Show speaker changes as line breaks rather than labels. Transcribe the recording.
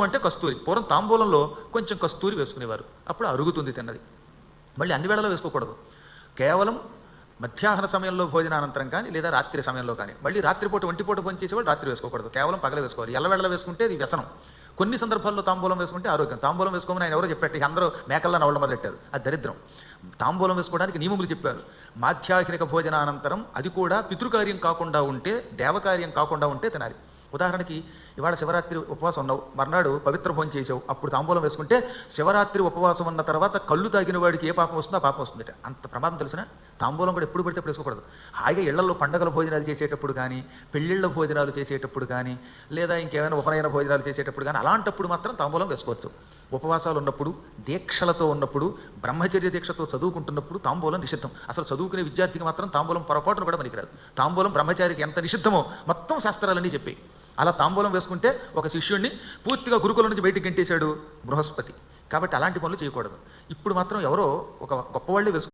అంటే కస్తూరి. పూర్వం తాంబూలంలో కొంచెం కస్తూరి వేసుకునేవారు, అప్పుడు అరుగుతుంది తిన్నది. మళ్ళీ అన్ని వేళలో వేసుకోకూడదు, కేవలం మధ్యాహ్న సమయంలో భోజనానంతరం కానీ లేదా రాత్రి సమయంలో కానీ. మళ్ళీ రాత్రిపూట ఒంటిపూట భోజనం చేసేవాళ్ళు రాత్రి వేసుకోకూడదు, కేవలం పగల వేసుకోవాలి. ఎల్లవేళలో వేసుకుంటే ఇది వ్యసనం. కొన్ని సందర్భాల్లో తాంబూలం వేసుకుంటే ఆరోగ్యం. తాంబూలం వేసుకోమని ఆయన ఎవరో చెప్పారు, అందరూ మేకల్లా నవ్వడం మొదలెట్టారు, అది దరిద్రం. తాంబూలం వేసుకోవడానికి నియమములు చెప్పారు. మాధ్యాహ్నిక భోజనానంతరం, అది కూడా పితృకార్యం కాకుండా ఉంటే, దేవకార్యం కాకుండా ఉంటే తినాలి. ఉదాహరణకి ఇవాళ శివరాత్రి ఉపవాసం ఉన్నావు, మర్నాడు పవిత్ర భోజనం చేసావు, అప్పుడు తాంబూలం వేసుకుంటే శివరాత్రి ఉపవాసం ఉన్న తర్వాత కళ్ళు తాగిన వాడికి ఏ పాపం వస్తుందో ఆ పాపం వస్తుందట. అంత ప్రమాదం తెలిసిన. తాంబూలం కూడా ఎప్పుడు పడితే అప్పుడు వేసుకోకూడదు. హాయిగా ఇళ్లలో పండగల భోజనాలు చేసేటప్పుడు కానీ, పెళ్ళిళ్ళ భోజనాలు చేసేటప్పుడు కానీ, లేదా ఇంకేమైనా ఉపనయన భోజనాలు చేసేటప్పుడు కానీ, అలాంటప్పుడు మాత్రం తాంబూలం వేసుకోవచ్చు. ఉపవాసాలు ఉన్నప్పుడు, దీక్షలతో ఉన్నప్పుడు, బ్రహ్మచర్య దీక్షతో చదువుకుంటున్నప్పుడు తాంబూలం నిషిద్ధం. అసలు చదువుకునే విద్యార్థికి మాత్రం తాంబూలం పొరపాటును కూడా పనికిరాదు. తాంబూలం బ్రహ్మచారికి ఎంత నిషిద్ధమో మొత్తం శాస్త్రాలన్నీ చెప్పి. అలా తాంబూలం వేసుకుంటే ఒక శిష్యుడిని పూర్తిగా గురుకుల నుంచి బయటికి గెంటేశాడు బృహస్పతి. కాబట్టి అలాంటి పనులు చేయకూడదు. ఇప్పుడు మాత్రం ఎవరో ఒక గొప్పవాళ్ళే వేసుకుంటారు.